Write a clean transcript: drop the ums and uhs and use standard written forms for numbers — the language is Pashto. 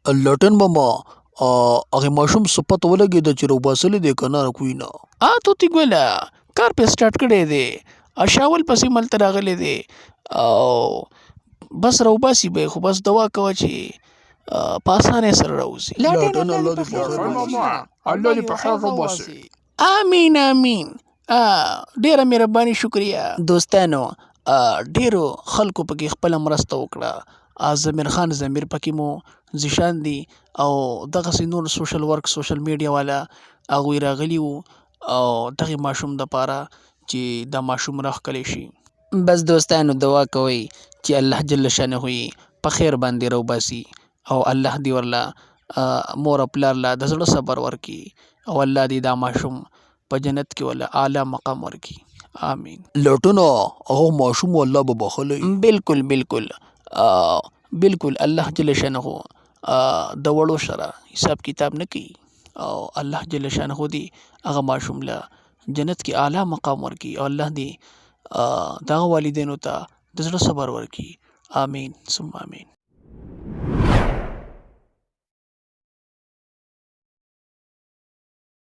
لټن ماما هغې ماشوم څه پته ولګېده چې راوباسلې دی که نه کوي نه؟ توتي ګله کار پې سټارټ کړی دی، شاول پسې ملته راغلی دی او بس راوباسي به یې، خو بس دعا کوه چې په اسانۍ سره راوځي. لټن الله دې په خیر ماما الله دې په خیر راوباسي. آمین آمین. ډیره مهرباني شکریه. دوستانو ډیرو خلکو پکې خپله مرسته وکړه. ضمیر خان ضمیر پکې مو زیشان دي او دغسې نور سوشل ورک سوشل میډیا والا هغوی راغلي وو او دغې ماشوم دپاره چې دا ماشوم راښکلی شي. بس دوستانو دعا کوئ چې الله جل شانه یې په خیر باندې راوباسي او الله دې ورله مور او پلار له د زړه صبر ورکړي او الله دې دا ماشوم په جنت کې ولا اعلی مقام ورکړي. آمین. لټنه هغه ماشوم الله به بخښلی. بالکل بالکل بالکل الله جل شانه د وړو سره حساب کتاب نه کوي او الله جل شانه دې هغه ماشوم له جنت کې اعلی مقام ورکړي او الله دې دغه والدینو ته د زړه صبر ورکړي. آمین ثم آمین.